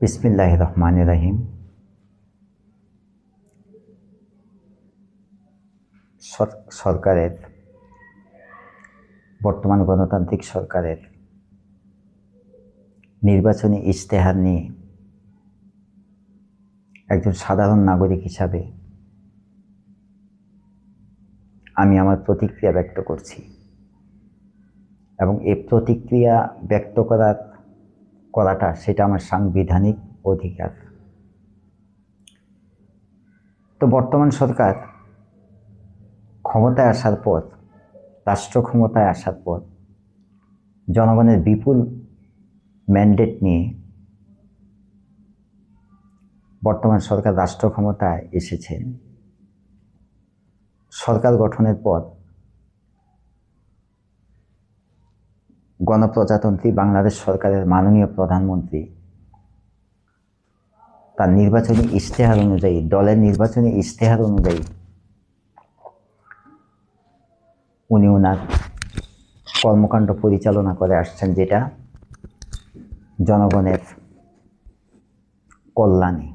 বিসমিল্লাহির রহমানির রহিম। সরকারের বর্তমান গণতান্ত্রিক সরকারের নির্বাচনী ইশতেহার নিয়ে একজন সাধারণ নাগরিক হিসাবে আমি আমার প্রতিক্রিয়া ব্যক্ত করছি এবং এই প্রতিক্রিয়া ব্যক্ত করাটা সেটা আমার সাংবিধানিক অধিকার। তো বর্তমান সরকার ক্ষমতায় আসার পর, রাষ্ট্র ক্ষমতায় আসার পর জনগণের বিপুল ম্যান্ডেট নিয়ে বর্তমান সরকার রাষ্ট্র ক্ষমতায় এসেছেন। সরকার গঠনের পর গণপ্রজাতন্ত্রী বাংলাদেশ সরকারের মাননীয় প্রধানমন্ত্রী তার নির্বাচনী ইশতেহার অনুযায়ী, দলের নির্বাচনী ইশতেহার অনুযায়ী উনি ওনার কর্মকাণ্ড পরিচালনা করে আসছেন, যেটা জনগণের কল্যাণে।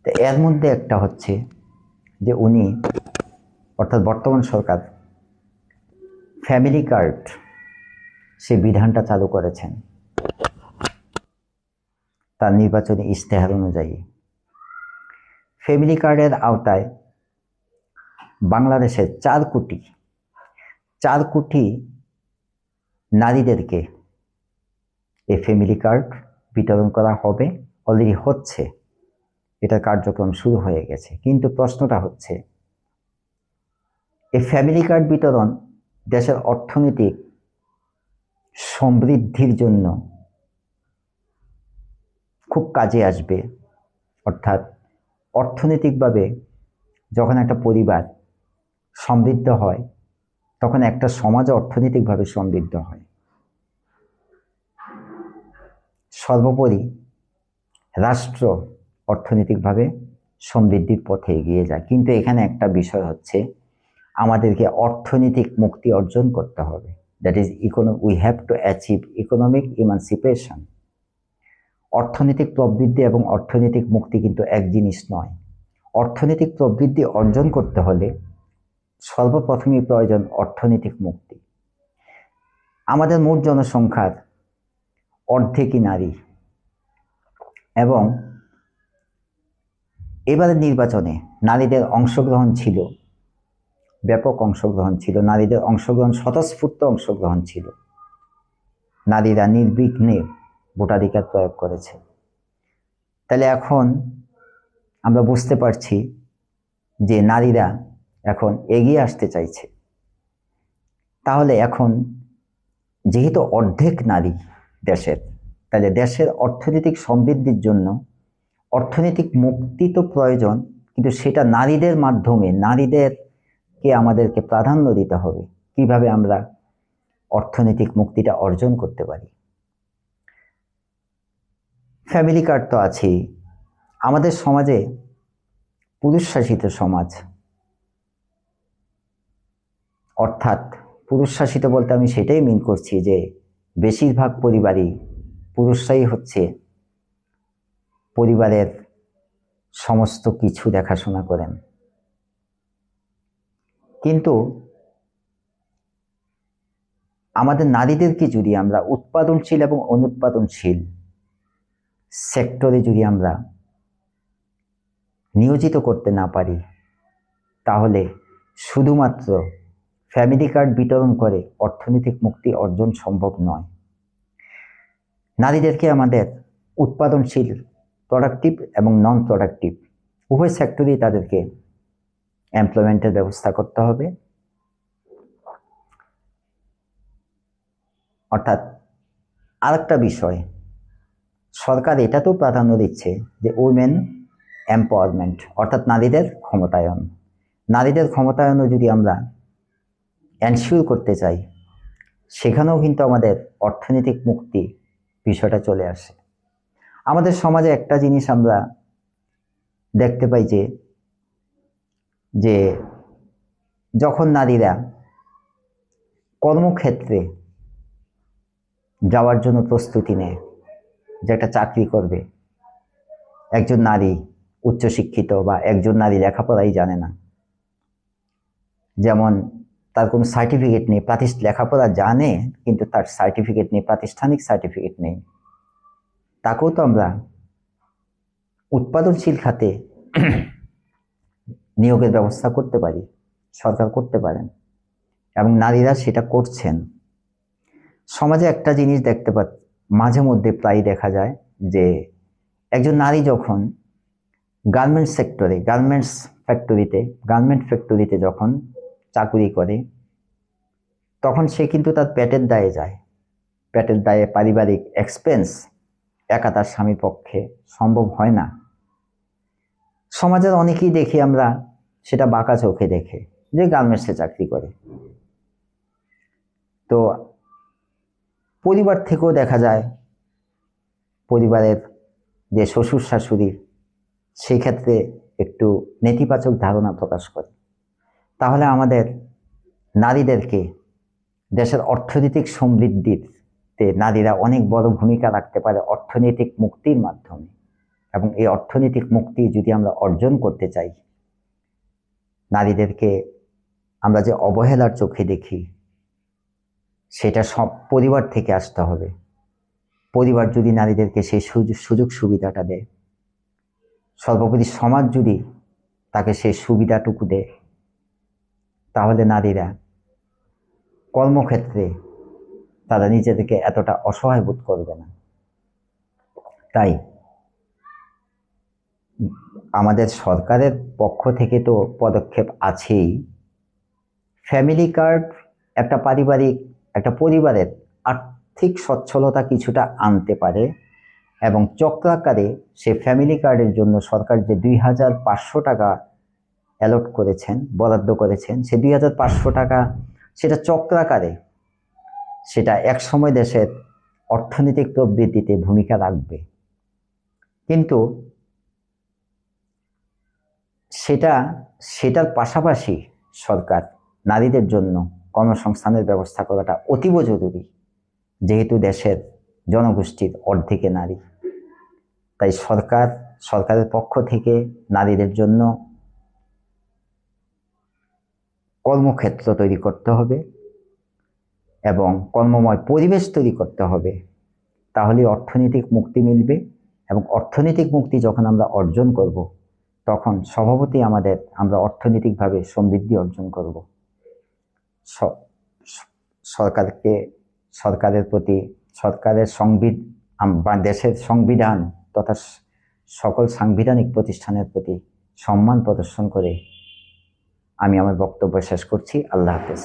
তো এর মধ্যে একটা হচ্ছে যে উনি অর্থাৎ বর্তমান সরকার ফ্যামিলি কার্ড সে বিধানটা চালু করেছেন তার নির্বাচনী ইশতেহার অনুযায়ী। ফ্যামিলি কার্ডের আওতায় বাংলাদেশের 4 কোটি নারীদেরকে এই ফ্যামিলি কার্ড বিতরণ করা হবে। অলরেডি হচ্ছে, এটার কার্যক্রম শুরু হয়ে গেছে। কিন্তু প্রশ্নটা হচ্ছে, এই ফ্যামিলি কার্ড বিতরণ দেশের অর্থনৈতিক সমৃদ্ধির জন্য খুব কাজে আসবে। অর্থাৎ অর্থনৈতিকভাবে যখন একটা পরিবার সমৃদ্ধ হয়, তখন একটা সমাজ অর্থনৈতিকভাবে সমৃদ্ধ হয়। সর্বোপরি রাষ্ট্র অর্থনৈতিকভাবে সমৃদ্ধির পথে এগিয়ে যায়। কিন্তু এখানে একটা বিষয় হচ্ছে, আমাদেরকে অর্থনৈতিক মুক্তি অর্জন করতে হবে। That is we have to achieve economic emancipation. অর্থনৈতিক প্রবৃদ্ধি এবং অর্থনৈতিক মুক্তি কিন্তু এক জিনিস নয়। অর্থনৈতিক প্রবৃদ্ধি অর্জন করতে হলে সর্বপ্রথমই প্রয়োজন অর্থনৈতিক মুক্তি। আমাদের মোট জনসংখ্যার অর্ধেকই নারী, এবং এবারের নির্বাচনে নারীদের অংশগ্রহণ ছিল, ব্যাপক অংশগ্রহণ ছিল। নারীদের অংশগ্রহণ, স্বতঃস্ফূর্ত অংশগ্রহণ ছিল। নারীরা নির্বিঘ্নে ভোটাধিকার প্রয়োগ করেছে। তাহলে এখন আমরা বুঝতে পারছি যে নারীরা এখন এগিয়ে আসতে চাইছে। তাহলে এখন যেহেতু অর্ধেক নারী দেশের, তাহলে দেশের অর্থনৈতিক সমৃদ্ধির জন্য অর্থনৈতিক মুক্তি তো প্রয়োজন, কিন্তু সেটা নারীদের মাধ্যমে, নারীদেরকে আমাদেরকে প্রাধান্য দিতে হবে। কিভাবে আমরা অর্থনৈতিক মুক্তিটা অর্জন করতে পারি? ফ্যামিলি কার্ড তো আছেই। আমাদের সমাজে পুরুষ শাসিত সমাজ, অর্থাৎ পুরুষ শাসিত বলতে আমি সেটাই মিন করছি যে বেশিরভাগ পরিবারই পুরুষরাই হচ্ছে পরিবারের সমস্ত কিছু দেখাশোনা করেন। কিন্তু আমাদের নারীদেরকে যদি আমরা উৎপাদনশীল এবং অনুৎপাদনশীল সেক্টরে যদি আমরা নিয়োজিত করতে না পারি, তাহলে শুধুমাত্র ফ্যামিলি কার্ড বিতরণ করে অর্থনৈতিক মুক্তি অর্জন সম্ভব নয়। নারীদেরকে আমাদের উৎপাদনশীল, প্রোডাক্টিভ এবং নন প্রোডাক্টিভ উভয় সেক্টরেই তাদেরকে এমপ্লয়মেন্টের ব্যবস্থা করতে হবে। অর্থাৎ আরেকটা বিষয়, সরকার এটাতেও প্রাধান্য দিচ্ছে যে উইমেন এম্পাওয়ারমেন্ট, অর্থাৎ নারীদের ক্ষমতায়ন। নারীদের ক্ষমতায়নও যদি আমরা এনশিওর করতে চাই, সেখানেও কিন্তু আমাদের অর্থনৈতিক মুক্তি বিষয়টা চলে আসে। আমাদের সমাজে একটা জিনিস আমরা দেখতে পাই যে যখন নারীরা কর্মক্ষেত্রে যাওয়ার জন্য প্রস্তুতি নেয়, যে একটা চাকরি করবে, একজন নারী উচ্চশিক্ষিত বা একজন নারী লেখাপড়াই জানে না, যেমন তার কোনো সার্টিফিকেট নেই, লেখাপড়া জানে কিন্তু তার সার্টিফিকেট নেই, প্রাতিষ্ঠানিক সার্টিফিকেট নেই, তাকেও তো আমরা উৎপাদনশীল খাতে নিয়োগের ব্যবস্থা করতে পারি, সরকার করতে পারেন, এবং নারীরা সেটা করছেন। সমাজে একটা জিনিস দেখতে মাঝে মধ্যে প্রায় দেখা যায় যে একজন নারী যখন গার্মেন্টস ফ্যাক্টরিতে যখন চাকরি করে, তখন সে কিন্তু তার পেটের দায়ে যায়, পেটের দায়ে পারিবারিক এক্সপেন্স একা তার স্বামীর পক্ষে সম্ভব হয় না। সমাজের অনেকেই দেখি আমরা সেটা বাঁকা চোখে দেখে যে গার্মেন্টসে চাকরি করে। তো পরিবার থেকেও দেখা যায়, পরিবারের যে শ্বশুর শাশুড়ি সেই ক্ষেত্রে একটু নেতিবাচক ধারণা প্রকাশ করে। তাহলে আমাদের নারীদেরকে দেশের অর্থনৈতিক সমৃদ্ধিতে নারীরা অনেক বড় ভূমিকা রাখতে পারে অর্থনৈতিক মুক্তির মাধ্যমে। এবং এই অর্থনৈতিক মুক্তি যদি আমরা অর্জন করতে চাই, নারীদেরকে আমরা যে অবহেলার চোখে দেখি সেটা সব পরিবার থেকে আসতে হবে। পরিবার যদি নারীদেরকে সেই সুযোগ সুবিধাটা দেয়, সর্বোপরি সমাজ যদি তাকে সেই সুবিধাটুকু দেয়, তাহলে নারীরা কর্মক্ষেত্রে তারা নিজেদেরকে এতটা অসহায় বোধ করবে না। তাই আমাদের সরকারের পক্ষ থেকে তো পদক্ষেপ আছেই। ফ্যামিলি কার্ড একটা পরিবারের আর্থিক সচ্ছলতা কিছুটা আনতে পারে, এবং চক্রাকারে সে ফ্যামিলি কার্ডের জন্য সরকার যে 2500 টাকা অ্যালট করেছেন, বরাদ্দ করেছেন, সে 2500 টাকা সেটা চক্রাকারে সেটা একসময় দেশের অর্থনৈতিক প্রবৃদ্ধিতে ভূমিকা রাখবে। কিন্তু সেটার পাশাপাশি সরকার নারীদের জন্য কর্মসংস্থানের ব্যবস্থা করাটা অতীব জরুরি, যেহেতু দেশের জনগোষ্ঠীর অর্ধেকে নারী। তাই সরকারের পক্ষ থেকে নারীদের জন্য কর্মক্ষেত্র তৈরি করতে হবে এবং কর্মময় পরিবেশ তৈরি করতে হবে, তাহলে অর্থনৈতিক মুক্তি মিলবে। এবং অর্থনৈতিক মুক্তি যখন আমরা অর্জন করব, তখন স্বভাবতই আমরা অর্থনৈতিকভাবে সমৃদ্ধি অর্জন করব। সরকারের প্রতি দেশের সংবিধান তথা সকল সাংবিধানিক প্রতিষ্ঠানের প্রতি সম্মান প্রদর্শন করে আমি আমার বক্তব্য শেষ করছি। আল্লাহ হাফেজ।